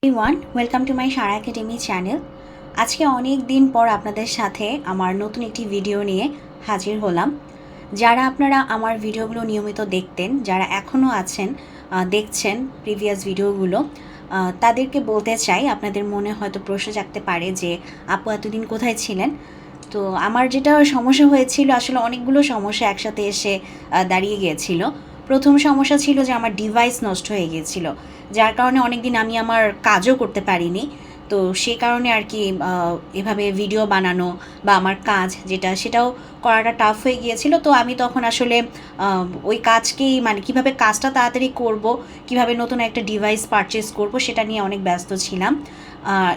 Everyone, welcome to my Sara academy channel. আজকে অনেক দিন পর আপনাদের সাথে আমার নতুন একটি ভিডিও নিয়ে হাজির হলাম। যারা আপনারা আমার ভিডিওগুলো নিয়মিত দেখতেন, যারা এখনও আছেন দেখছেন প্রিভিয়াস ভিডিওগুলো, তাদেরকে বলতে চাই, আপনাদের মনে হয়তো প্রশ্ন জাগতে পারে যে আপু এতদিন কোথায় ছিলেন। তো আমার যেটা সমস্যা হয়েছিল, আসলে অনেকগুলো সমস্যা একসাথে এসে দাঁড়িয়ে গিয়েছিল। প্রথম সমস্যা ছিল যে আমার ডিভাইস নষ্ট হয়ে গিয়েছিল, যার কারণে অনেক দিন আমি আমার কাজও করতে পারিনি। তো সে কারণে আর কি এভাবে ভিডিও বানানো বা আমার কাজ যেটা সেটাও করাটা টাফ হয়ে গিয়েছিল। তো আমি তখন আসলে ওই কাজকেই মানে কিভাবে কাজটা তাড়াতাড়ি করব, কিভাবে নতুন একটা ডিভাইস পারচেস করব সেটা নিয়ে অনেক ব্যস্ত ছিলাম।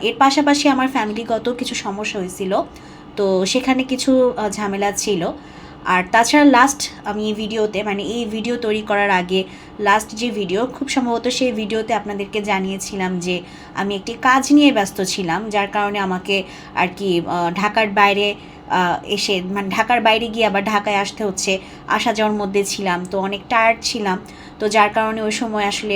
এর পাশাপাশি আমার ফ্যামিলিগত কিছু সমস্যা হয়েছিল, তো সেখানে কিছু ঝামেলা ছিল। আর তাছাড়া লাস্ট আমি ভিডিওতে মানে এই ভিডিও তৈরি করার আগে লাস্ট যে ভিডিও, খুব সম্ভবত সেই ভিডিওতে আপনাদেরকে জানিয়েছিলাম যে আমি একটি কাজ নিয়ে ব্যস্ত ছিলাম, যার কারণে আমাকে আর কি ঢাকার বাইরে এসে মানে ঢাকার বাইরে গিয়ে আবার ঢাকায় আসতে হচ্ছে, আসা যাওয়ার মধ্যে ছিলাম, তো অনেক টায়ার্ড ছিলাম। তো যার কারণে ওই সময় আসলে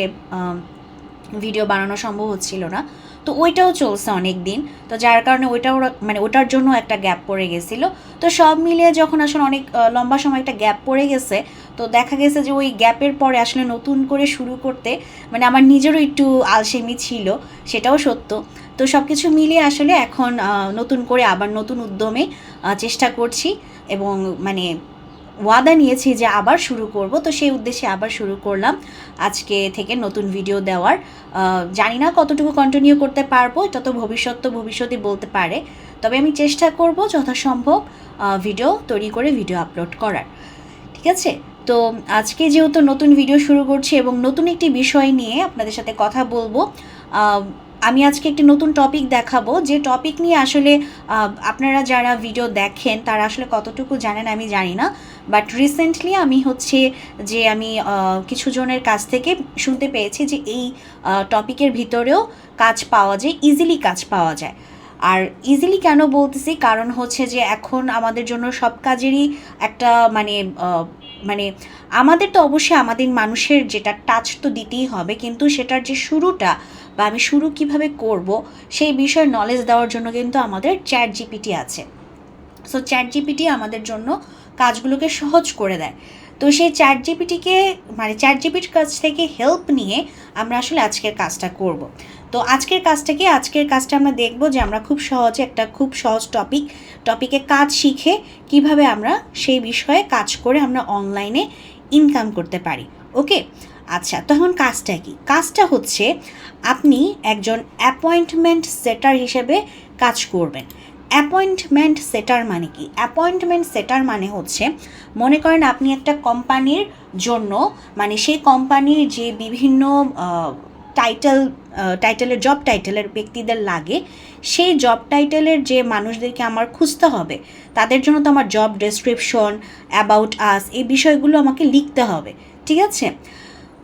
ভিডিও বানানো সম্ভব হচ্ছিল না। তো ওইটাও চলছে অনেক দিন, তো যার কারণে ওইটাও মানে ওটার জন্য একটা গ্যাপ পড়ে গেছিলো। তো সব মিলিয়ে যখন আসলে অনেক লম্বা সময় একটা গ্যাপ পড়ে গেছে, তো দেখা গেছে যে ওই গ্যাপের পরে আসলে নতুন করে শুরু করতে মানে আমার নিজেরও একটু আলসেমি ছিল, সেটাও সত্য। তো সব কিছু মিলিয়ে আসলে এখন নতুন করে আবার নতুন উদ্যমে চেষ্টা করছি এবং মানে ওয়াদা নিয়েছি যে আবার শুরু করব। তো সেই উদ্দেশ্যে আবার শুরু করলাম আজকে থেকে নতুন ভিডিও দেওয়ার। জানি না কতটুকু কন্টিনিউ করতে পারবো, এটা তো ভবিষ্যতে বলতে পারে। তবে আমি চেষ্টা করব যথাসম্ভব ভিডিও তৈরি করে ভিডিও আপলোড করার। ঠিক আছে? তো আজকে যেহেতু নতুন ভিডিও শুরু করছি এবং নতুন একটি বিষয় নিয়ে আপনাদের সাথে কথা বলবো, আমি আজকে একটি নতুন টপিক দেখাবো, যে টপিক নিয়ে আসলে আপনারা যারা ভিডিও দেখেন তারা আসলে কতটুকু জানেন আমি জানি না। বাট রিসেন্টলি আমি কিছু জনের কাছ থেকে শুনতে পেয়েছি যে এই টপিকের ভিতরেও কাজ পাওয়া যায়, ইজিলি কাজ পাওয়া যায়। আর ইজিলি কেন বলতেছি, কারণ হচ্ছে যে এখন আমাদের জন্য সব কাজেরই একটা মানে আমাদের তো অবশ্যই আমাদের মানুষের যেটা টাচ তো দিতেই হবে, কিন্তু সেটার যে শুরুটা বা আমি শুরু কিভাবে করব সেই বিষয়ে নলেজ দেওয়ার জন্য কিন্তু আমাদের চ্যাট জিপিটি আছে। সো চ্যাট জিপিটি আমাদের জন্য কাজগুলোকে সহজ করে দেয়। তো সেই চ্যাট জিপিটির কাছ থেকে হেল্প নিয়ে আমরা আসলে আজকের কাজটা করব। তো আজকের কাজটা আমরা দেখব যে আমরা খুব সহজ টপিকে কাজ শিখে কিভাবে আমরা সেই বিষয়ে কাজ করে আমরা অনলাইনে ইনকাম করতে পারি। ওকে, আচ্ছা, তখন কাজটা কি? কাজটা হচ্ছে আপনি একজন অ্যাপয়েন্টমেন্ট সেটার হিসেবে কাজ করবেন। অ্যাপয়েন্টমেন্ট সেটার মানে কি? অ্যাপয়েন্টমেন্ট সেটার মানে হচ্ছে, মনে করেন আপনি একটা কোম্পানির জন্য মানে সেই কোম্পানির যে বিভিন্ন জব টাইটেলের ব্যক্তিদের লাগে, সেই জব টাইটেলের যে মানুষদেরকে আমার খুঁজতে হবে, তাদের জন্য তো আমার জব ডেসক্রিপশন, অ্যাবাউট আস, এই বিষয়গুলো আমাকে লিখতে হবে। ঠিক আছে?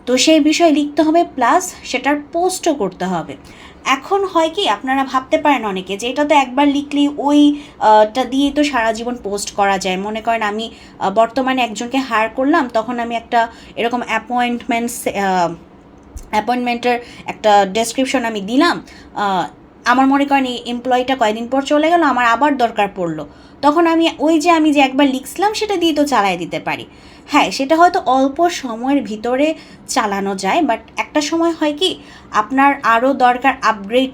তো সেই বিষয় লিখতে হবে, প্লাস সেটার পোস্টও করতে হবে। এখন হয় কি, আপনারা ভাবতে পারেন অনেকে যে এটা তো একবার লিখলেই ওইটা দিয়েই তো সারা জীবন পোস্ট করা যায়। মনে করেন আমি বর্তমানে একজনকে হায়ার করলাম, তখন আমি একটা এরকম অ্যাপয়েন্টমেন্টের একটা ডেসক্রিপশন আমি দিলাম। আমার মনে করেন এই এমপ্লয়িটা কয়েকদিন পর চলে গেল, আমার আবার দরকার পড়লো, তখন আমি যে একবার লিখছিলাম সেটা দিয়ে তো চালাই দিতে পারি। হ্যাঁ, সেটা হয়তো অল্প সময়ের ভিতরে চালানো যায়, বাট একটা সময় হয় কি, আপনার আরও দরকার আপডেট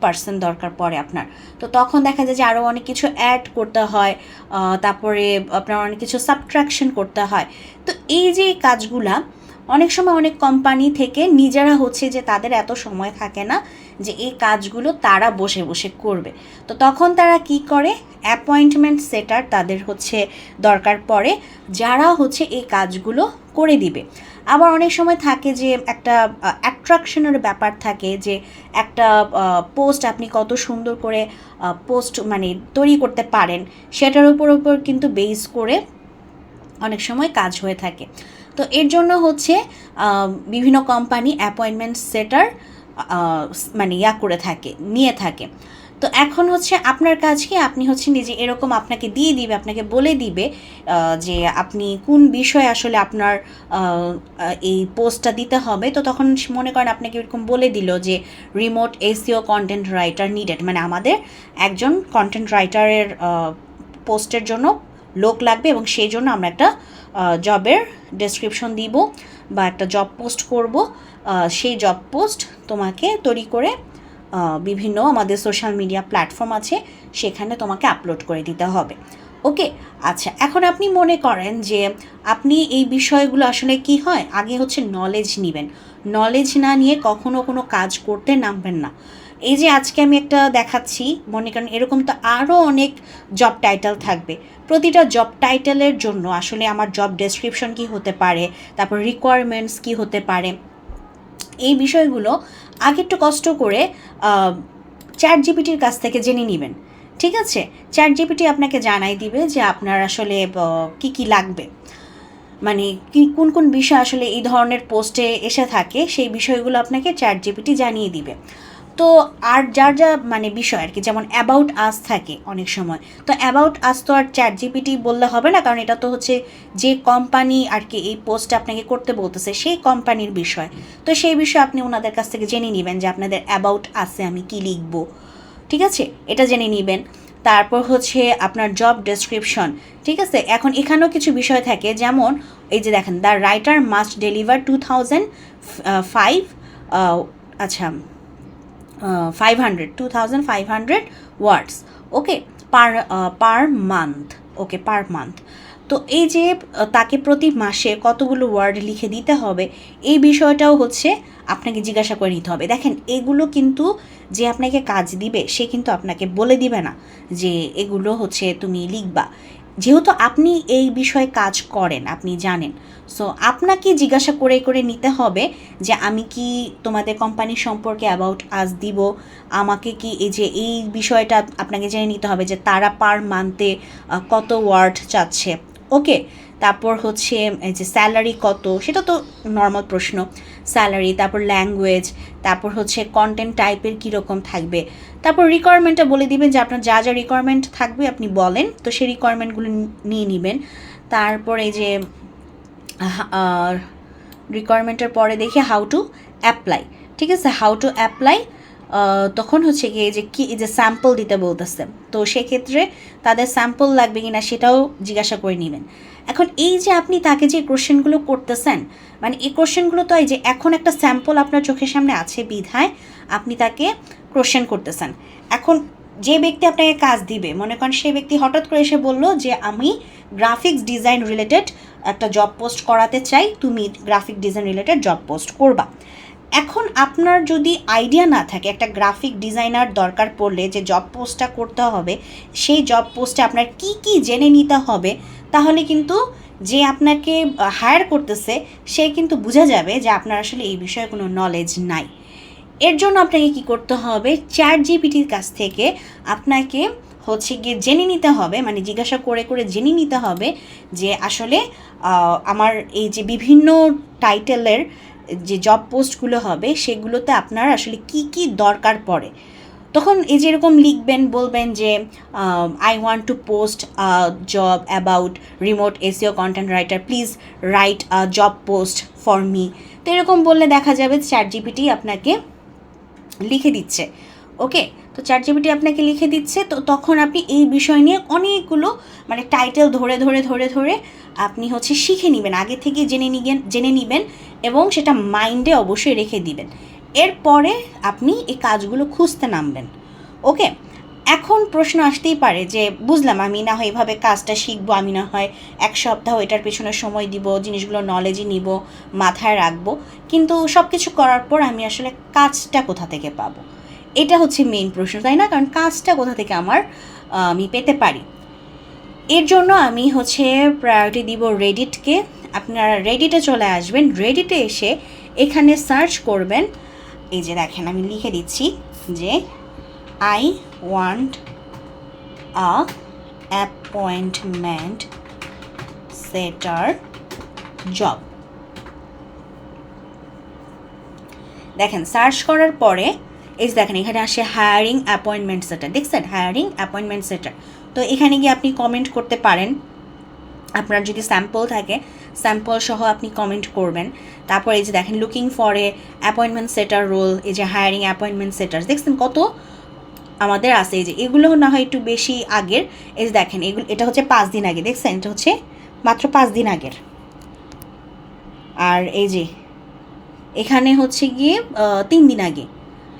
পার্সন দরকার পড়ে আপনার। তো তখন দেখা যায় যে আরও অনেক কিছু অ্যাড করতে হয়, তারপরে আপনার অনেক কিছু সাবট্রাকশন করতে হয়। তো এই যে কাজগুলা অনেক সময় অনেক কোম্পানি থেকে নিজেরা হচ্ছে যে তাদের এত সময় থাকে না যে এই কাজগুলো তারা বসে বসে করবে। তো তখন তারা কি করে, অ্যাপয়েন্টমেন্ট সেটার তাদের হচ্ছে দরকার পড়ে, যারা হচ্ছে এই কাজগুলো করে দিবে। আবার অনেক সময় থাকে যে একটা অ্যাট্রাকশনের ব্যাপার থাকে, যে একটা পোস্ট আপনি কত সুন্দর করে পোস্ট মানে তৈরি করতে পারেন, সেটার উপর কিন্তু বেস করে অনেক সময় কাজ হয়ে থাকে। তো এর জন্য হচ্ছে বিভিন্ন কোম্পানি অ্যাপয়েন্টমেন্ট সেটার নিয়ে থাকে। তো এখন হচ্ছে আপনার কাজ কি, আপনি হচ্ছে নিজে এরকম আপনাকে দিয়ে দিবে, আপনাকে বলে দিবে যে আপনি কোন বিষয়ে আসলে আপনার এই পোস্টটা দিতে হবে। তো তখন মনে করেন আপনাকে এরকম বলে দিল যে remote SEO content writer needed, মানে আমাদের একজন কন্টেন্ট রাইটারের পোস্টের জন্য লোক লাগবে এবং সেই জন্য আমরা একটা জবের ডেসক্রিপশন দিব বা একটা জব পোস্ট করব। সেই জব পোস্ট তোমাকে তৈরি করে বিভিন্ন আমাদের সোশ্যাল মিডিয়া প্ল্যাটফর্ম আছে, সেখানে তোমাকে আপলোড করে দিতে হবে। ওকে, আচ্ছা, এখন আপনি মনে করেন যে আপনি এই বিষয়গুলো আসলে কি হয়, আগে হচ্ছে নলেজ নেবেন। নলেজ না নিয়ে কখনো কোনো কাজ করতে নামবেন না। এই যে আজকে আমি একটা দেখাচ্ছি, মনে করেন এরকম তো আরও অনেক জব টাইটেল থাকবে। প্রতিটা জব টাইটেলের জন্য আসলে আমার জব ডেসক্রিপশন কী হতে পারে, তারপর রিকোয়ারমেন্টস কী হতে পারে, এই বিষয়গুলো আগে একটু কষ্ট করে চ্যাট জিপিটির কাছ থেকে জেনে নেবেন। ঠিক আছে, চ্যাট জিপিটি আপনাকে জানাই দিবে যে আপনার আসলে কি কি লাগবে, মানে কোন কোন বিষয় আসলে এই ধরনের পোস্টে এসে থাকে, সেই বিষয়গুলো আপনাকে চ্যাট জিপিটি জানিয়ে দিবে। তো আর যার যা মানে বিষয় আর কি, যেমন অ্যাবাউট আস থাকে অনেক সময়, তো অ্যাবাউট আস তো আর চ্যাট জিপিটি বললে হবে না, কারণ এটা তো হচ্ছে যে কোম্পানি আর কি এই পোস্টটা আপনাকে করতে বলতেছে সেই কোম্পানির বিষয়। তো সেই বিষয়ে আপনি ওনাদের কাছ থেকে জেনে নেবেন যে আপনাদের অ্যাবাউট আসে আমি কি লিখবো। ঠিক আছে, এটা জেনে নেবেন। তারপর হচ্ছে আপনার জব ডেসক্রিপশন। ঠিক আছে, এখন এখানেও কিছু বিষয় থাকে, যেমন এই যে দেখেন, দ্য রাইটার মাস্ট ডেলিভার 2500 আচ্ছা 2500 ওয়ার্ডস, ওকে, পার মান্থ, ওকে, পার মান্থ। তো এই যে তাকে প্রতি মাসে কতগুলো ওয়ার্ড লিখে দিতে হবে, এই বিষয়টাও হচ্ছে আপনাকে জিজ্ঞাসা করে নিতে হবে। দেখেন, এগুলো কিন্তু যে আপনাকে কাজ দিবে সে কিন্তু আপনাকে বলে দিবে না যে এগুলো হচ্ছে তুমি লিখবা, যেহেতু আপনি এই বিষয়ে কাজ করেন, আপনি জানেন। সো আপনাকে জিজ্ঞাসা করে করে নিতে হবে যে আমি কি তোমাদের কোম্পানি সম্পর্কে অ্যাবাউট আস দিব, আমাকে কি এই যে এই বিষয়টা আপনাকে জেনে নিতে হবে যে তারা পার মান্থে কত ওয়ার্ড চাচ্ছে। ওকে, তারপর হচ্ছে এই যে স্যালারি কত, সেটা তো নর্মাল প্রশ্ন, স্যালারি, তারপর ল্যাঙ্গুয়েজ, তারপর হচ্ছে কন্টেন্ট টাইপের কীরকম থাকবে, তারপর রিকোয়ারমেন্টটা বলে দিবেন যে আপনার যা যা রিকোয়ারমেন্ট থাকবে আপনি বলেন, তো সেই রিকোয়ারমেন্টগুলো নিয়ে নেবেন। তারপর এই যে রিকোয়ারমেন্টের পরে দেখি হাউ টু অ্যাপ্লাই। ঠিক আছে, হাউ টু অ্যাপ্লাই, তখন হচ্ছে কি এই যে কি এই যে স্যাম্পল দিতে বলতেছে, তো সেক্ষেত্রে তাদের স্যাম্পল লাগবে কিনা সেটাও জিজ্ঞাসা করে নেবেন। এখন এই যে আপনি তাকে যে কোশ্চেনগুলো করতেছেন, মানে এই কোশ্চেনগুলো তো এই যে এখন একটা স্যাম্পল আপনার চোখের সামনে আছে বিধায় আপনি তাকে কোশ্চেন করতেছেন। এখন যে ব্যক্তি আপনাকে কাজ দিবে, মনে করেন সেই ব্যক্তি হঠাৎ করে এসে বললো যে আমি গ্রাফিক্স ডিজাইন রিলেটেড একটা জব পোস্ট করাতে চাই, তুমি graphic design related job post করবা। এখন আপনার যদি আইডিয়া না থাকে, একটা গ্রাফিক ডিজাইনার দরকার পড়লে যে জব পোস্টটা করতে হবে, সেই জব পোস্টে আপনার কি কি জেনে নিতে হবে, তাহলে কিন্তু যে আপনাকে হায়ার করতেছে সে কিন্তু বুঝে যাবে যে আপনার আসলে এই বিষয়ে কোনো নলেজ নাই। এর জন্য আপনাকে কি করতে হবে, চ্যাট জিপিটির কাছ থেকে আপনাকে হচ্ছে গিয়ে জেনে নিতে হবে, মানে জিজ্ঞাসা করে করে জেনে নিতে হবে যে আসলে আমার এই যে বিভিন্ন টাইটেলের যে জব পোস্টগুলো হবে সেগুলোতে আপনার আসলে কি কি দরকার পড়ে। তখন এই যেরকম লিখবেন, বলবেন যে I want to post job about remote SEO content writer, please write a job post for me. তো এরকম বললে দেখা যাবে চ্যাট জিপিটি আপনাকে লিখে দিচ্ছে। ওকে, তো চ্যাট জিপিটি আপনাকে লিখে দিচ্ছে, তো তখন আপনি এই বিষয় নিয়ে অনেকগুলো মানে টাইটেল ধরে ধরে ধরে ধরে আপনি হচ্ছে শিখে নেবেন, আগে থেকে জেনে নেবেন এবং সেটা মাইন্ডে অবশ্যই রেখে দিবেন। এরপরে আপনি এই কাজগুলো খুঁজতে নামবেন। ওকে, এখন প্রশ্ন আসতেই পারে যে বুঝলাম, আমি না হয় এভাবে কাজটা শিখবো, আমি না হয় 1 সপ্তাহ এটার পেছনে সময় দিব, জিনিসগুলো নলেজই নিব, মাথায় রাখবো, কিন্তু সব কিছু করার পর আমি আসলে কাজটা কোথা থেকে পাবো, এটা হচ্ছে মেইন প্রশ্ন, তাই না? কারণ কাজটা কোথা থেকে আমি পেতে পারি। এর জন্য আমি হচ্ছে প্রায়োরিটি দিব রেডিটকে। আপনারা রেডিটে চলে আসবেন, রেডিটে এসে এখানে সার্চ করবেন, এই যে দেখেন আমি লিখে দিচ্ছি যে আই ওয়ান্ট আ অ্যাপয়েন্টমেন্ট সেটার জব। দেখেন সার্চ করার পরে এই যে দেখেন এখানে আসে হায়ারিং অ্যাপয়েন্টমেন্ট সেটার, দেখছেন হায়ারিং অ্যাপয়েন্টমেন্ট সেটার। তো এখানে গিয়ে আপনি কমেন্ট করতে পারেন, আপনার যদি স্যাম্পল থাকে স্যাম্পল সহ আপনি কমেন্ট করবেন। তারপর এই যে দেখেন লুকিং ফর এ অ্যাপয়েন্টমেন্ট সেটার রোল, এই যে হায়ারিং অ্যাপয়েন্টমেন্ট সেটার, দেখছেন কত আমাদের আছে। এই যে এগুলো না হয় একটু বেশি আগের, এই যে দেখেন এগুলো, এটা হচ্ছে 5 দিন আগে, দেখছেন এটা হচ্ছে মাত্র 5 দিন আগের। আর এই যে এখানে হচ্ছে গিয়ে 3 দিন আগে,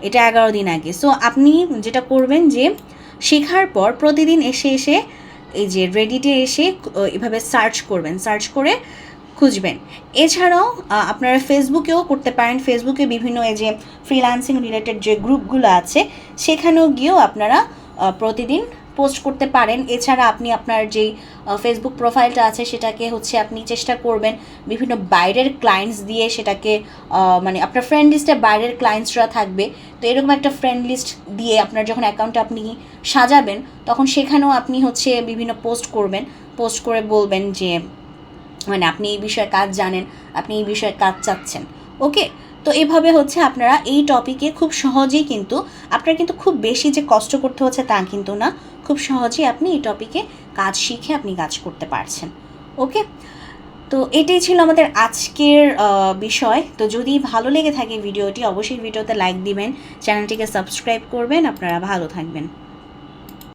এটা 11 দিন আগে। সো আপনি যেটা করবেন যে শেখার পর প্রতিদিন এসে এসে এই যে রেডিটে এসে এভাবে সার্চ করবেন, সার্চ করে খুঁজবেন। এছাড়াও আপনারা ফেসবুকেও করতে পারেন, ফেসবুকে বিভিন্ন এই যে ফ্রিল্যান্সিং রিলেটেড যে গ্রুপগুলো আছে সেখানেও গিয়েও আপনারা প্রতিদিন পোস্ট করতে পারেন। এছাড়া আপনি আপনার যেই ফেসবুক প্রোফাইলটা আছে সেটাকে হচ্ছে আপনি চেষ্টা করবেন বিভিন্ন বাইরের ক্লায়েন্টস দিয়ে সেটাকে মানে আপনার ফ্রেন্ড লিস্টে বাইরের ক্লায়েন্টসরা থাকবে, তো এরকম একটা ফ্রেন্ড লিস্ট দিয়ে আপনার যখন অ্যাকাউন্টটা আপনি সাজাবেন তখন সেখানেও আপনি হচ্ছে বিভিন্ন পোস্ট করবেন, পোস্ট করে বলবেন যে মানে আপনি এই বিষয়ে কাজ জানেন, আপনি এই বিষয়ে কাজ চাচ্ছেন। ওকে, তো এভাবে হচ্ছে আপনারা এই টপিকে খুব সহজেই, কিন্তু আপনার কিন্তু খুব বেশি যে কষ্ট করতে হচ্ছে তা কিন্তু না, খুব সহজেই আপনি এই টপিকে কাজ শিখে আপনি কাজ করতে পারছেন। ওকে, তো এটাই ছিল আমাদের আজকের বিষয়। তো যদি ভালো লেগে থাকে ভিডিওটি, অবশ্যই ভিডিওতে লাইক দিবেন, চ্যানেলটিকে সাবস্ক্রাইব করবেন। আপনারা ভালো থাকবেন।